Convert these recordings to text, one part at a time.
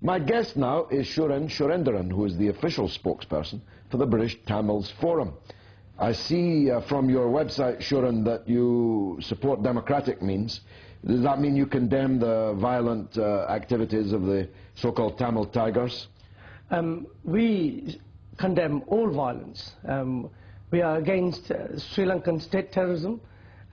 My guest now is Suran Surendiran, who is the official spokesperson for the British Tamils Forum. I see from your website, Suran, that you support democratic means. Does that mean you condemn the violent activities of the so-called Tamil Tigers? We condemn all violence. We are against Sri Lankan state terrorism.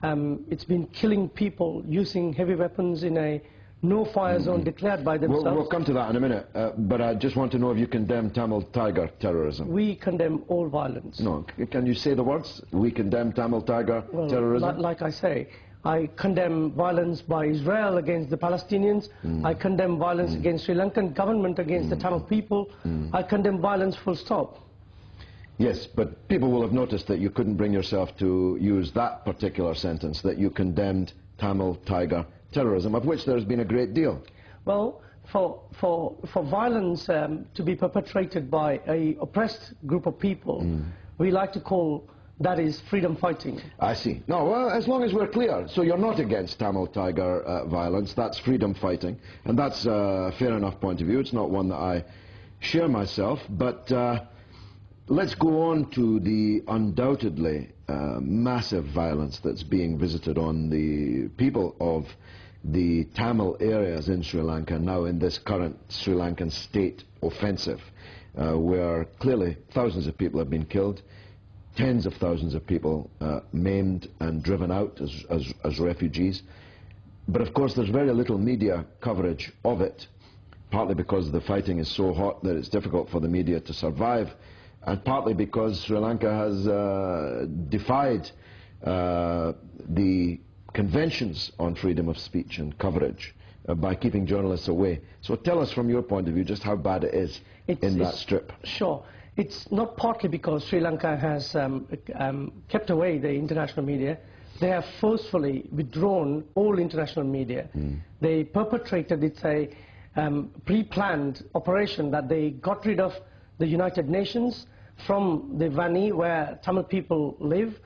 It's been killing people using heavy weapons in a no-fire zone declared by themselves. We'll come to that in a minute, but I just want to know if you condemn Tamil Tiger terrorism. We condemn all violence. No, can you say the words? We condemn Tamil Tiger terrorism? Like I say, I condemn violence by Israel against the Palestinians. I condemn violence against Sri Lankan government against the Tamil people. I condemn violence full stop. Yes, but people will have noticed that you couldn't bring yourself to use that particular sentence, that you condemned Tamil Tiger terrorism, of which there has been a great deal. Well, for violence to be perpetrated by an oppressed group of people, we like to call that is freedom fighting. I see. No, well, as long as we're clear. So you're not against Tamil Tiger violence, that's freedom fighting, and that's a fair enough point of view. It's not one that I share myself, but let's go on to the undoubtedly massive violence that's being visited on the people of the Tamil areas in Sri Lanka now in this current Sri Lankan state offensive, where clearly thousands of people have been killed, tens of thousands of people maimed and driven out as refugees. But of course there's very little media coverage of it, partly because the fighting is so hot that it's difficult for the media to survive, and partly because Sri Lanka has defied the conventions on freedom of speech and coverage by keeping journalists away. So tell us from your point of view just how bad it is in that strip. Sure. It's not partly because Sri Lanka has kept away the international media. They have forcefully withdrawn all international media. They perpetrated, it's a pre-planned operation that they got rid of the United Nations from the Vani where Tamil people live,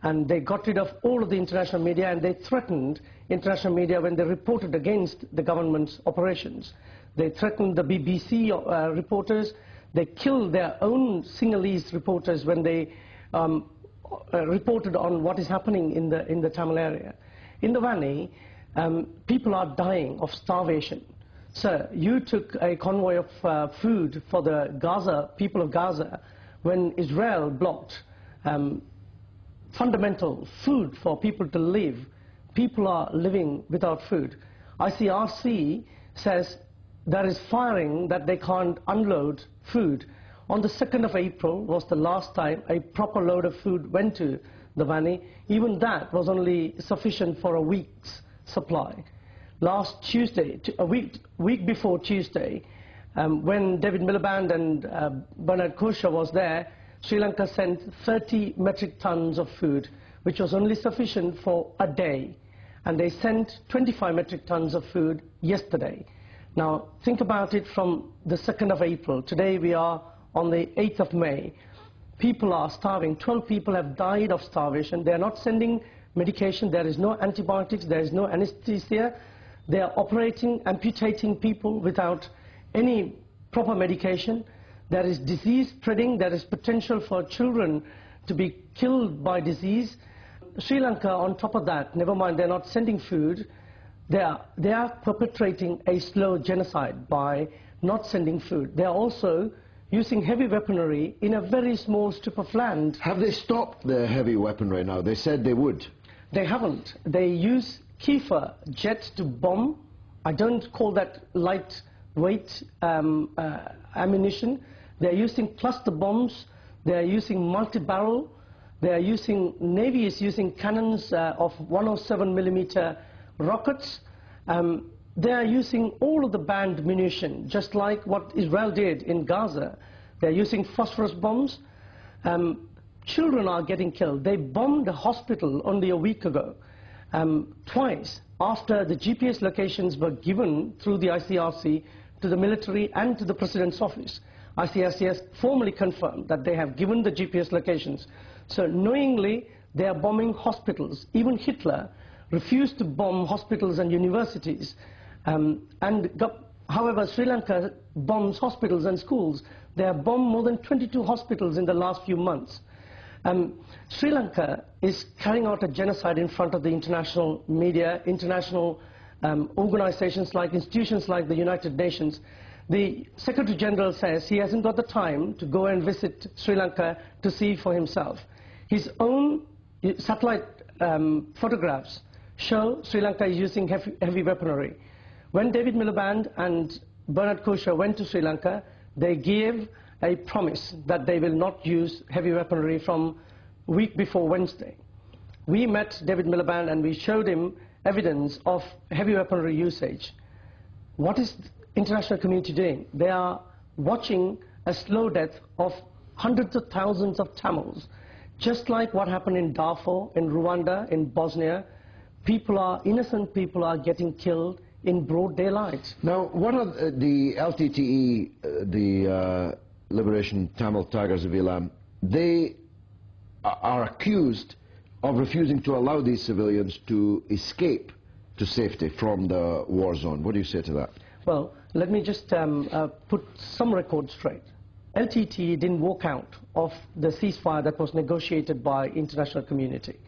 and they got rid of all of the international media, and they threatened international media when they reported against the government's operations. They threatened the BBC reporters. They killed their own Sinhalese reporters when they reported on what is happening in the Tamil area. In the Vani, people are dying of starvation. Sir, you took a convoy of food for the Gaza, people of Gaza, when Israel blocked fundamental food for people to live. People are living without food. ICRC says there is firing that they can't unload food. On the 2nd of April was the last time a proper load of food went to the Vani. Even that was only sufficient for a week's supply. Last Tuesday, a week before Tuesday, when David Miliband and Bernard Kosha was there, Sri Lanka sent 30 metric tons of food, which was only sufficient for a day. And they sent 25 metric tons of food yesterday. Now, think about it from the 2nd of April. Today we are on the 8th of May. People are starving. 12 people have died of starvation. They are not sending medication. There is no antibiotics. There is no anesthesia. They are operating, amputating people without any proper medication. There is disease spreading. There is potential for children to be killed by disease. Sri Lanka, on top of that, never mind, they're not sending food. They are perpetrating a slow genocide by not sending food. They are also using heavy weaponry in a very small strip of land. Have they stopped the heavy weaponry now? They said they would. They haven't. They use Kiefer jets to bomb. I don't call that lightweight ammunition. They're using cluster bombs. They're using multi-barrel. Navy is using cannons of 107 millimeter rockets. They are using all of the banned munition, just like what Israel did in Gaza. They're using phosphorus bombs. Children are getting killed. They bombed a hospital only a week ago, twice, after the GPS locations were given through the ICRC to the military and to the President's office. ICRC has formally confirmed that they have given the GPS locations. So knowingly, they are bombing hospitals. Even Hitler refused to bomb hospitals and universities. And However, Sri Lanka bombs hospitals and schools. They have bombed more than 22 hospitals in the last few months. Sri Lanka is carrying out a genocide in front of the international media, international organizations like institutions like the United Nations. The Secretary General says he hasn't got the time to go and visit Sri Lanka to see for himself. His own satellite photographs show Sri Lanka is using heavy weaponry. When David Miliband and Bernard Kouchner went to Sri Lanka, they gave a promise that they will not use heavy weaponry from a week before Wednesday. We met David Miliband and we showed him evidence of heavy weaponry usage. What is the international community doing? They are watching a slow death of hundreds of thousands of Tamils. Just like what happened in Darfur, in Rwanda, in Bosnia, innocent people are getting killed in broad daylight. Now, what are the LTTE, the Liberation Tamil Tigers of Elam, they are accused of refusing to allow these civilians to escape to safety from the war zone. What do you say to that? Well, let me just put some records straight. LTTE didn't walk out of the ceasefire that was negotiated by international community.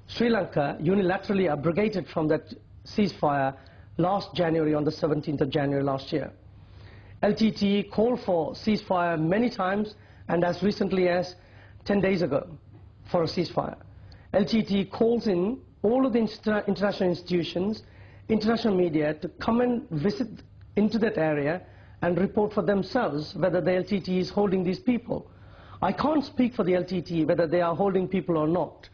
Sri Lanka unilaterally abrogated from that ceasefire last January, on the 17th of January last year. LTTE called for ceasefire many times, and as recently as 10 days ago for a ceasefire. LTTE calls in all of the international institutions, international media to come and visit into that area and report for themselves whether the LTTE is holding these people. I can't speak for the LTTE whether they are holding people or not,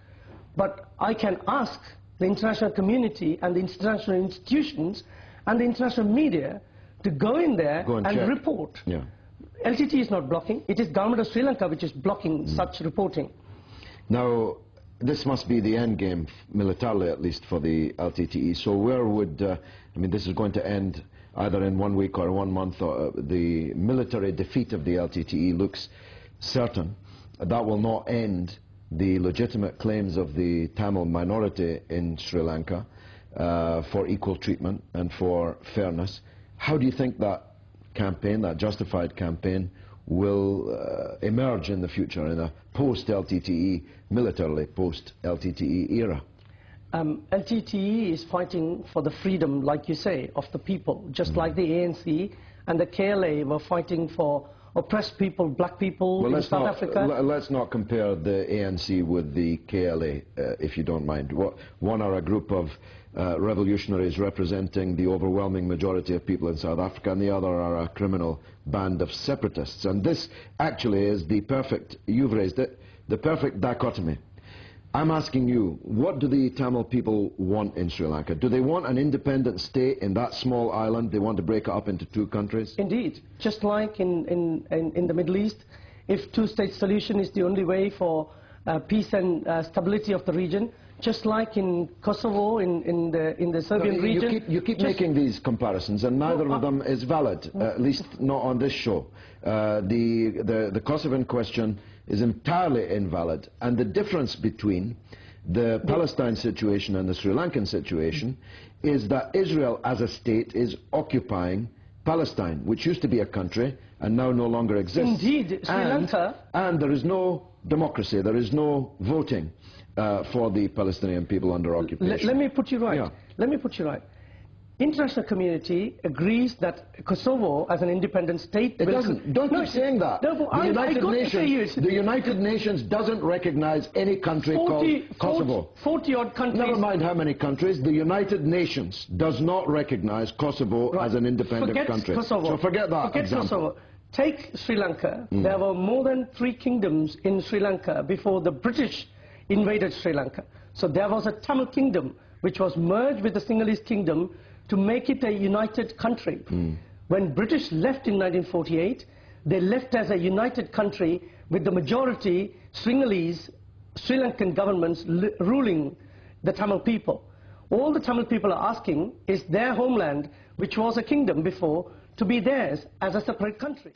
but I can ask the international community and the international institutions and the international media to go in there and report. Yeah. LTTE is not blocking. It is government of Sri Lanka which is blocking such reporting. Now, this must be the end game, militarily at least, for the LTTE. So where would, I mean, this is going to end either in 1 week or 1 month. Or the military defeat of the LTTE looks certain. That will not end the legitimate claims of the Tamil minority in Sri Lanka for equal treatment and for fairness. How do you think that campaign, that justified campaign, will emerge in the future in a post-LTTE, militarily post-LTTE era? LTTE is fighting for the freedom, like you say, of the people, just like the ANC and the KLA were fighting for oppressed people, black people in South Africa. Let's not compare the ANC with the KLA, if you don't mind. One are a group of revolutionaries representing the overwhelming majority of people in South Africa, and the other are a criminal band of separatists. And this actually is the perfect, you've raised it, the perfect dichotomy. I'm asking you, what do the Tamil people want in Sri Lanka? Do they want an independent state in that small island? They want to break it up into 2 countries? Indeed. Just like in the Middle East, if 2-state solution is the only way for peace and stability of the region, just like in Kosovo, in the Serbian region. You keep making these comparisons, and neither of them is valid, at least not on this show. The Kosovan question is entirely invalid, and the difference between the Palestine situation and the Sri Lankan situation is that Israel as a state is occupying Palestine, which used to be a country and now no longer exists. Indeed, Sri Lanka. And there is no democracy, there is no voting for the Palestinian people under occupation. Let me put you right. Yeah. Let me put you right. International community agrees that Kosovo, as an independent state, it doesn't. Don't keep saying that. No, the United Nations doesn't recognize any country called Kosovo. 40-odd countries. Never mind how many countries. The United Nations does not recognize Kosovo as an independent country. Kosovo. So forget that example. Kosovo. Take Sri Lanka. There were more than 3 kingdoms in Sri Lanka before the British invaded Sri Lanka. So there was a Tamil kingdom which was merged with the Sinhalese kingdom to make it a united country. When British left in 1948, they left as a united country with the majority Sinhalese, Sri Lankan governments ruling the Tamil people. All the Tamil people are asking is their homeland, which was a kingdom before, to be theirs as a separate country.